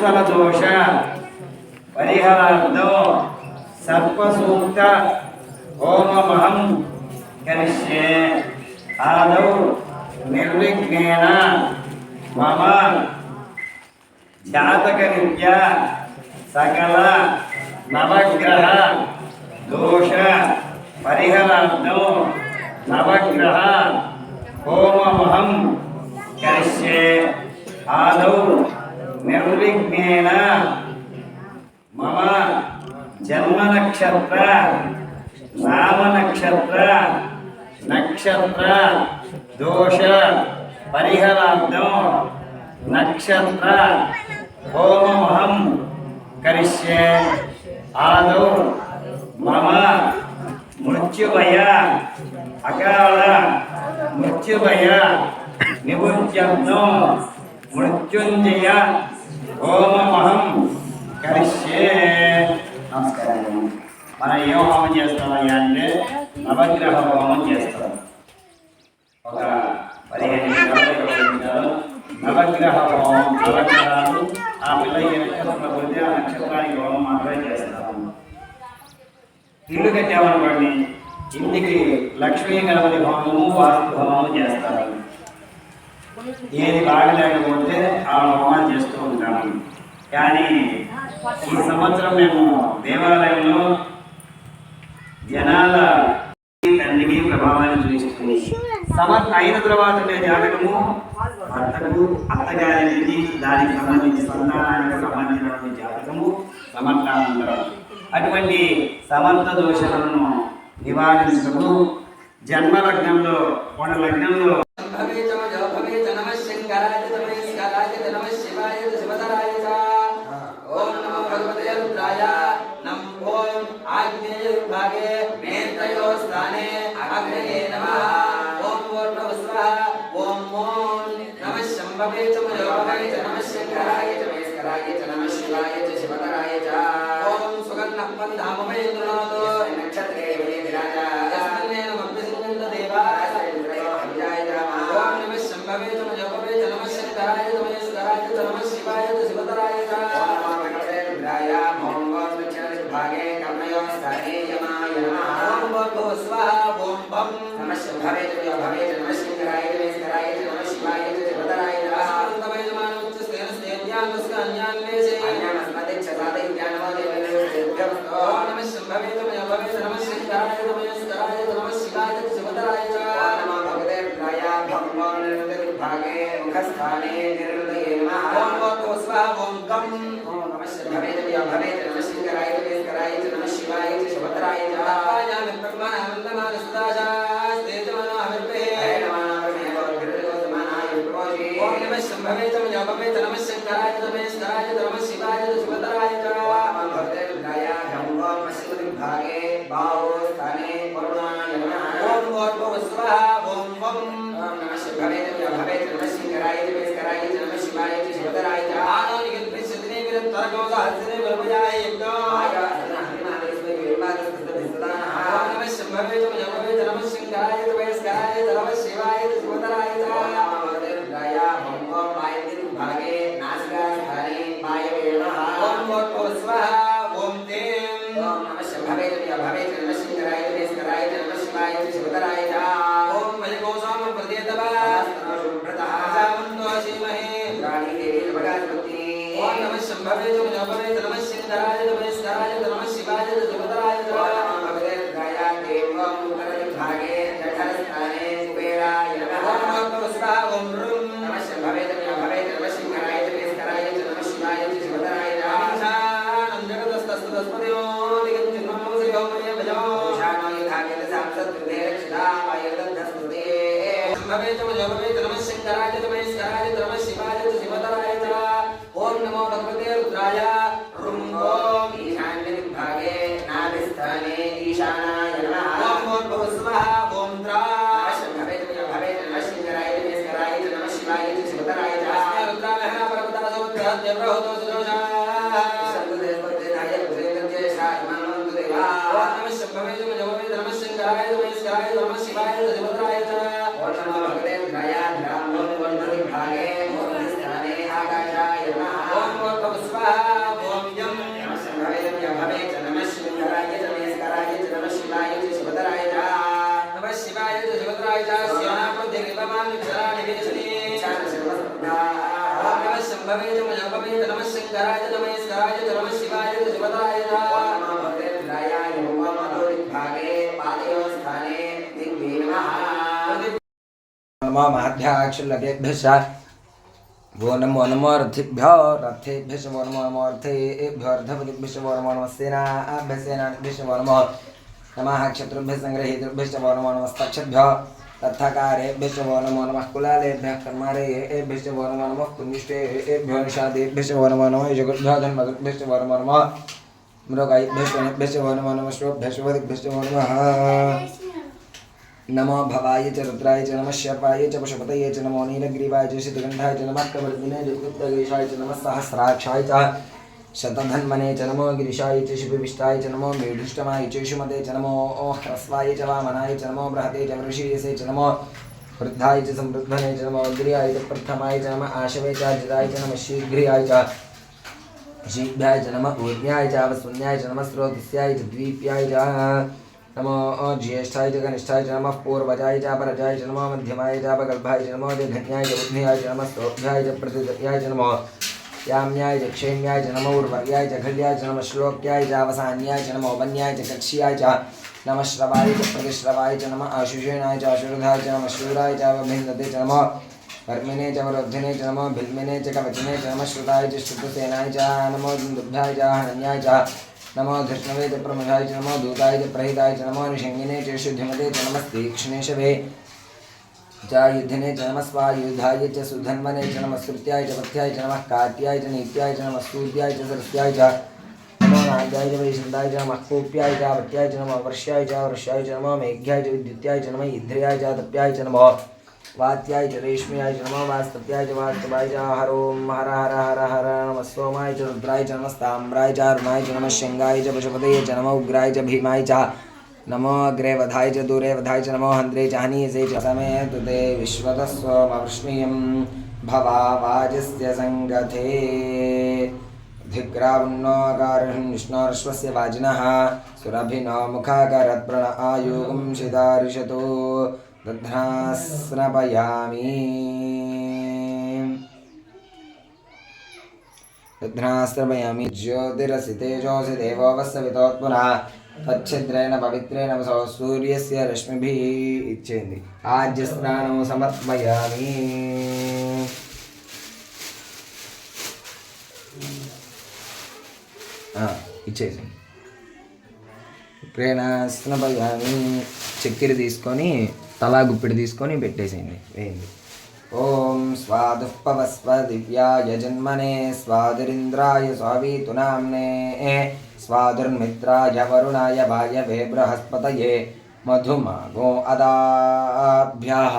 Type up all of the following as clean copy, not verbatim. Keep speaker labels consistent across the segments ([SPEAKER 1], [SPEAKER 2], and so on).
[SPEAKER 1] भानुस्वर दोष परिहारार्थं सर्पसूक्त होममहं करिष्ये। आदौ निर्विघ्नेन मम जातकरीत्या सकल नवग्रह दोष परिहारार्थं नवग्रह होममहं करिष्ये। आदौ निर्विघ्नेन मम जन्म नक्षत्र नाम नक्षत्र नक्षत्र दोष परिहारार्थं नक्षत्र होममहं करिष्ये। आदौ मम मृत्युभय अकाल मृत्युभय निवृत्त्यर्थं मृत्युंजय होममहं करिष्ये। నమస్కారం. మనం ఏ హోమం చేస్తామయ్యా అంటే నవగ్రహ హోమం చేస్తాం. ఒక 15 నిమిషాలు నవగ్రహ హోమం. నవగ్రహాలు ఆ పిల్ల ఏ నక్షత్రం పోతే ఆ నక్షత్రానికి హోమం మాత్రమే చేస్తాము. ఇల్లు కట్టామనుకోండి, ఇంటికి లక్ష్మీ గణపతి హోమము వాస్తు హోమము చేస్తారు. ఏది బాగలేకపోతే ఆ హోమాలు చేస్తూ ఉంటాము. కానీ ఈ సంవత్సరం మేము దేవాలయంలో జనాల తండ్రికి ప్రభావాన్ని చూపిస్తుంది. సమర్థ అయిన తర్వాత జాతకము భర్తకు అత్తగారికి దానికి సంబంధించి సంతానానికి సంబంధించిన జాతకము సమర్థానంతరం. అటువంటి సమర్థ దోషాలను నివారించడం జన్మ లగ్నంలో కొన లగ్నంలో
[SPEAKER 2] शंभवे च मजंभवे च नमः शंकराय च नमः ईश्वराय च नमः शिवाय च शिवताय च नमो भद्रेन्द्राय नमो मधुरिद्भागे पादयोस्थाने दिग्वे नमः नमो माध्याक्षुलकेभ्यः वो नमो नमो रथिभ्यो रथेभ्यः वो नमो नमो अर्थेभ्यो अर्थपतिभ्यः वो नमो नमः सेनाभ्यः सेनाभ्यः वो नमो नमः क्षत्रुभ्यः संग्रहीतृभ्यः वो नमो नमस्तक्षभ्यो तथाकारेभ्यश्च वो नमो नमः कुलालेभ्यः कर्मारेभ्यश्च वो नमो नमः कुन्निष्ठेभ्यो निषादेभ्यश्च वो नमो नमः यजुगुभ्यो धन्मगुभ्यश्च वो नमो नमः मृगायभ्यश्च वो नमो नमः श्वभ्यश्च वो नमः नमो भवाय च रुद्राय च नमः शर्वाय च पशुपतये च नमो नीलग्रीवाय च शीतगन्धाय च नमः कमलदिने जगुप्तगेशाय च नमः सहस्राक्षाय च शतधन्मने च नमो गिरिशाय च शिवविष्टाय च नमो मेढुष्टमाय च शुमते च नमो ह्रस्वाय च वामनाय च नमो बृहते च वृषीयसे च नमो वृद्धाय च समृद्धने च नमो अग्र्याय च प्रथमाय च नमः आशवे च अजिताय च नमः शीघ्राय च शीघ्राय च नमः ऊर्ण्याय च वसुन्याय च नमः स्रोतस्याय च द्वीप्याय च नमो ज्येष्ठाय च कनिष्ठाय च नमः पूर्वजाय च परजाय च नमो मध्यमाय च अपगल्भाय च नमो दीर्घज्ञाय च बुद्ध्याय च नमः स्तोभ्याय च प्रतिदयाय च नमो याम्याय च क्षेम्याय च नमो उर्वर्याय च खल्याय च नमः श्लोक्याय च अवसान्याय च नमो वन्याय च कक्ष्याय च नमः श्रवाय च प्रतिश्रवाय च नमः आशुषेणाय च आशुर्धाय च नमः शूराय च अवभिन्दते च नमो कर्मिणे च वरोधिने च नमो भिल्मिने च कवचिने च नमः श्रुताय च श्रुतसेनाय च नमो दुन्दुभ्याय च हनन्याय च नमो धृष्णवे च प्रमुखाय च नमो दूताय च प्रहिताय च नमो निषङ्गिने च शुद्धिमते च नमस्तीक्ष्णेशवे च युधिने च नमः स्वायुधाय च सुधन्वने च नमः श्रुत्याय च पथ्याय च नमः काट्याय च नीत्याय च नमः सूर्याय च सरस्याय च नमो नाग्याय च वैशन्ताय च नमः कोप्याय च वट्याय च नमः वर्ष्याय च नमो मेघ्याय च विद्युत्याय च नमः इन्द्रियाय च तप्याय च नमो वात्याय च रेश्म्याय च नमो वास्तव्याय च वास्तवाय च हर ओं हर हर हर हर नमः सोमाय च रुद्राय च नमस्ताम्राय च अरुणाय च नमः शंगाय च पशुपतये च नमो उग्राय च भीमाय च नमो अग्रे वधाय च दूरे वधाय च नमो हन्त्रे च हनीयसे च समेत ते विश्वतस्वमवृष्णीयं भवावाजस्य सङ्गथे धिग्रावन्नोऽकारं विष्णोर्श्वस्य वाजिनः सुरभिनो मुखाकरत्प्रण आयुगं शिदारिषतो दध्नास्त्रपयामि ज्योतिरसि तेजोऽसि देवो वस्सवितोत्पुनः तच्छिद्रेण पवित्रेण वसो सूर्यस्य रश्मिभिः इच्छेन्ति आज्यस्नानं समर्पयामि ఇచ్చేసి ప్రేణ స్నపయామి చక్కెర తీసుకొని తలా గుప్పిడి తీసుకొని పెట్టేసేయండి వేయండి ఓం స్వాదుఃపవస్వ దివ్యాయ జన్మనే స్వాదురింద్రాయ స్వావీతునామ్నే స్వాదుర్మిత్రాయ వరుణాయ వాయవే బృహస్పతయే మధుమాగో అదాభ్యః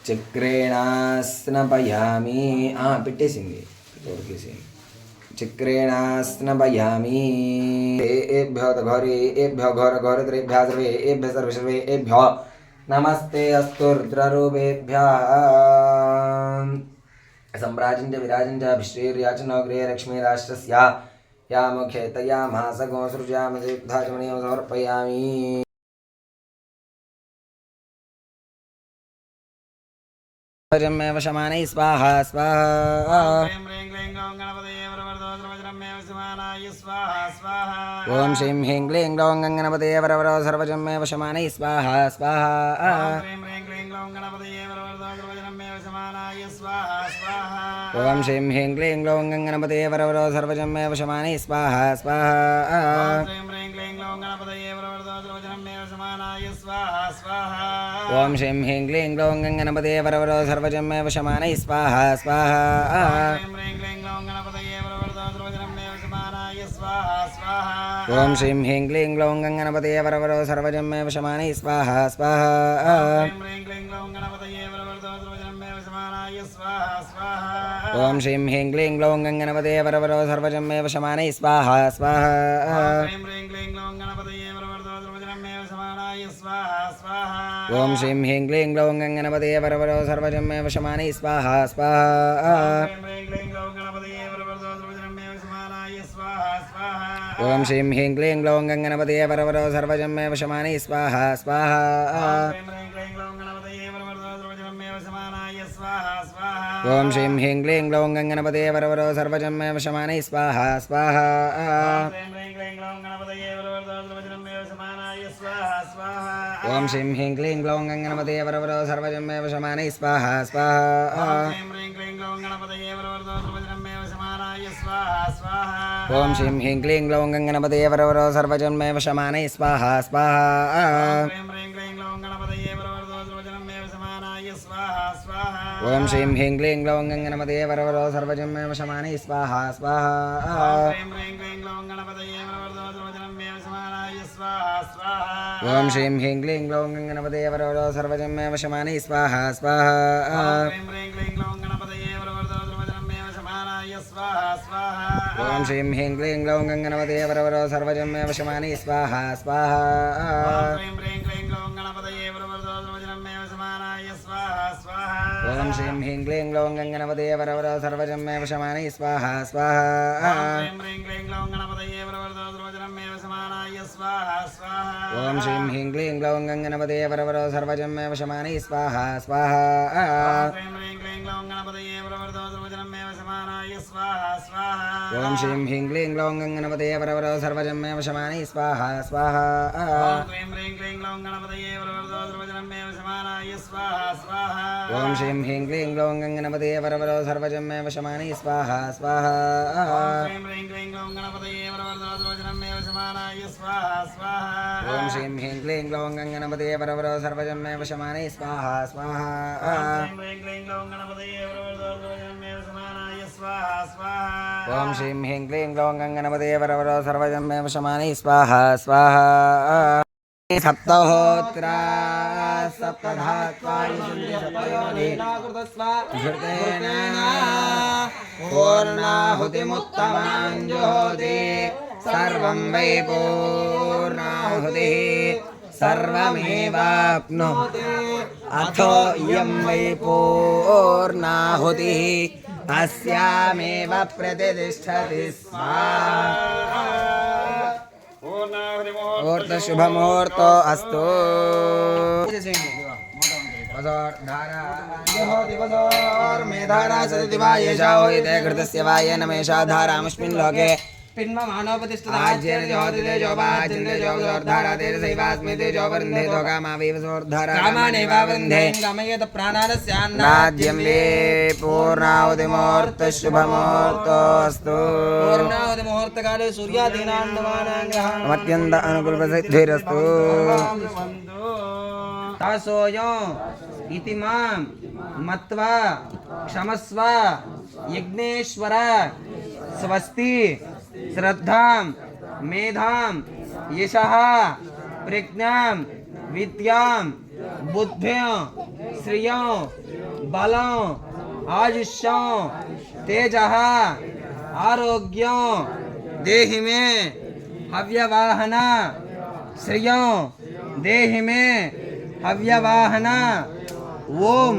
[SPEAKER 2] చక్రేణ స్నపయామి పెట్టేసింది తోడుకేసింది చక్రేణ స్నపయామి ఏభ్యో ఘోరేభ్యో ఘోరఘోరతరేభ్యः सर्वेभ्यः सर्वेभ्यो नमस्ते अस्तु रुद्ररूपेभ्यः सम्राजं च विराजं च अभिश्रीर्याचनोऽग्रे लक्ष्मीराष्ट्रस्य या मुखे तया महासगो सृजामदेवधाचमनीयं समर्पयामि वज्रमेव शमानै स्वाहा स्वाहा ओम श्रीं ह्रीं क्लीं ग्लौं गणपतये वरवरो सर्वजन्मेव शमानै स्वाहा स्वाहा ओम श्रीं ह्रीं क्लीं ग्लौं गणपतये वरवरो सर्वजन्मेव शमानै स्वाहा स्वाहा ओम श्रीं ह्रीं क्लीं ग्लौं गणपतये वरवरो सर्वजन्मेव शमानै स्वाहा स्वाहा ओम श्रीं ह्रीं क्लीं ग्लौं गणपतये वरवरो सर्वजन्मेव शमानै स्वाहा स्वाहा ओम श्रीं ह्रीं क्लीं ग्लौं गणपतये वरवरो सर्वजन्मेव शमानै स्वाहा स्वाहा ओम श्रीं ह्रीं क्लीं ग्लौं गणपतये वरवरो सर्वजन्मेव शमानै स्वाहा स्वाहा ओम श्रीं ह्रीं क्लीं ग्लौं गणपतये वरवरो सर्वजन्मेव शमानै स्वाहा स्वाहा
[SPEAKER 1] स्वाहा स्वाहा
[SPEAKER 2] ओम श्रीं ह्रीं क्लीं ग्लौं गणपतये वरवरो सर्वजं मे वशमानये स्वाहा स्वाहा
[SPEAKER 1] ह्रीं क्लीं ग्लौं गणपतये वरवरो सर्वजनं मे वशमानाय स्वाहा स्वाहा
[SPEAKER 2] ओम श्रीं ह्रीं क्लीं ग्लौं गणपतये वरवरो सर्वजं मे वशमानये स्वाहा स्वाहा
[SPEAKER 1] ह्रीं क्लीं ग्लौं गणपतये वरवरो सर्वजनं मे वशमानाय स्वाहा स्वाहा
[SPEAKER 2] ओम श्रीं ह्रीं क्लीं ग्लौं गणपतये वरवरो सर्वजं मे वशमानये स्वाहा स्वाहा
[SPEAKER 1] ह्रीं क्लीं ग्लौं गणपतये वरवरो सर्वजनं मे वशमानाय स्वाहा स्वाहा
[SPEAKER 2] ओम श्रीं ह्रीं क्लीं ग्लौं गणपतये वरवरो सर्वजं मे वशमानये स्वाहा स्वाहा
[SPEAKER 1] ह्रीं क्लीं ग्लौं गणपतये वरवरो सर्वजनं मे वशमानाय स्वाहा स्वाहा
[SPEAKER 2] ओम श्रीं ह्रीं क्लीं ग्लौं गणपतये वरवरो सर्वजं मे वशमानये स्वाहा स्वाहा
[SPEAKER 1] ह्रीं क्लीं ग्लौं गणपतये वरवरो सर्वजनं मे वशमानाय स्वाहा स्वाहा
[SPEAKER 2] ओम श्रीं ह्रीं क्लीं ग्लौं गणपतये वरवरो सर्वजं मे वशमानये स्वाहा स्वाहा
[SPEAKER 1] ह्रीं क्लीं ग्लौं गणपतये वरवरो सर्वजनं मे वशमानाय स्वाहा स्वाहा
[SPEAKER 2] ओम श्रीं ह्रीं क्लीं ग्लौं गणपतये वरवरो सर्वजं मे वशमानये स्वाहा स्वाहा
[SPEAKER 1] ह्रीं क्लीं ग्लौं गणपतये वरवरो सर्वजनं मे वशमानाय स्वाहा स्वाहा
[SPEAKER 2] ओम श्रीं ह्रीं क्लीं ग्लौं गणपतये वरवरो सर्वजं मे वशमानये स्वाहा स्वाहा
[SPEAKER 1] ह्रीं क्लीं ग्लौं गणपतये वरवरो सर्वजनं मे वशमानाय स्वाहा स्वाहा
[SPEAKER 2] ओम श्रीं ह्रीं क्लीं ग्लौं गणपतये वरवरो सर्वजं मे वशमानये स्वाहा स्वाहा
[SPEAKER 1] ह्रीं क्लीं ग्लौं गणपतये वरवरो सर्वजनं मे वशमानाय स्वाहा स्वाहा
[SPEAKER 2] ओम श्रीं ह्रीं क्लीं ग्लौं गणपतये वरवरो सर्वजं मे वशमानये स्वाहा स्वाहा
[SPEAKER 1] ह्रीं क्लीं ग्लौं गणपतये वरवरो सर्वजनं मे वशमानाय स्वाहा स्वाहा
[SPEAKER 2] ओम श्रीं ह्रीं क्लीं ग्लौं गणपतये वरवरो सर्वजं मे वशमानये स्वाहा स्वाहा
[SPEAKER 1] ह्रीं क्लीं ग्लौं गणपतये वरवरो सर्वजनं मे वशमानाय स्वाहा स्वाहा
[SPEAKER 2] ओम श्रीं ह्रीं क्लीं ग्लौं गणपतये वरवरो सर्वजं मे वशमानये स्वाहा स्वाहा सप्तहोत्रा सप्तधात्वा घृतेन पूर्णाहुतिमुत्तमां जुहोति सर्वं वै पूर्णाहुतिः सर्वमेवाप्नोति अथो इयं वै पूर्णाहुतिः अस्यामेव प्रतिष्ठति स्वाहा मुहूर्त शुभ मुहूर्त अस्तु मेधारा सदति वा येषा होयते घृतस्य वा येन मेषा धारामस्मिन् लोके आज्येन ज्योति तेजो वाज्यं तेजो सोर्धारा तेजसैवास्मि तेजो वृन्धे तो कामावेव सोर्धारा कामानेवावृन्धे
[SPEAKER 3] गमयेत प्राणानस्यान्न
[SPEAKER 2] राज्यं वे पूर्णाहुतिमुहूर्त शुभ मुहूर्त अस्तु
[SPEAKER 3] पूर्णाहुति मुहूर्तकाले सूर्यादीनां ग्रहाणाम्
[SPEAKER 2] अत्यन्त अनुकूलसिद्धिरस्तु
[SPEAKER 3] तासोऽयं इति मां मत्वा क्षमस्व यज्ञेश्वर स्वस्ति श्रद्धां मेधां यशः प्रज्ञां विद्यां बुद्धिं श्रियं बलं आयुष्यं तेजः आरोग्यं देहि मे हव्यवाहन श्रियं देहि मे हव्यवाहन ओम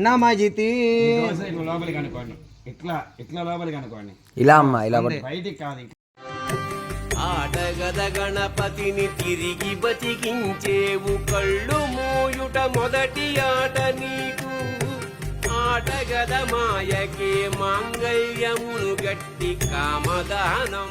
[SPEAKER 3] నమజితి
[SPEAKER 1] లోపలికి అనుకోండి ఇట్లా లోపలికి అనుకోండి
[SPEAKER 2] ఇలా అమ్మా ఇలా
[SPEAKER 1] బయటికి కాదు
[SPEAKER 4] ఆటగద గణపతిని తిరిగి బతికించేవు కళ్ళు మూయుట మొదటి ఆట నీకు ఆటగద మాయకే మాంగళ్యమును గట్టి కామదానం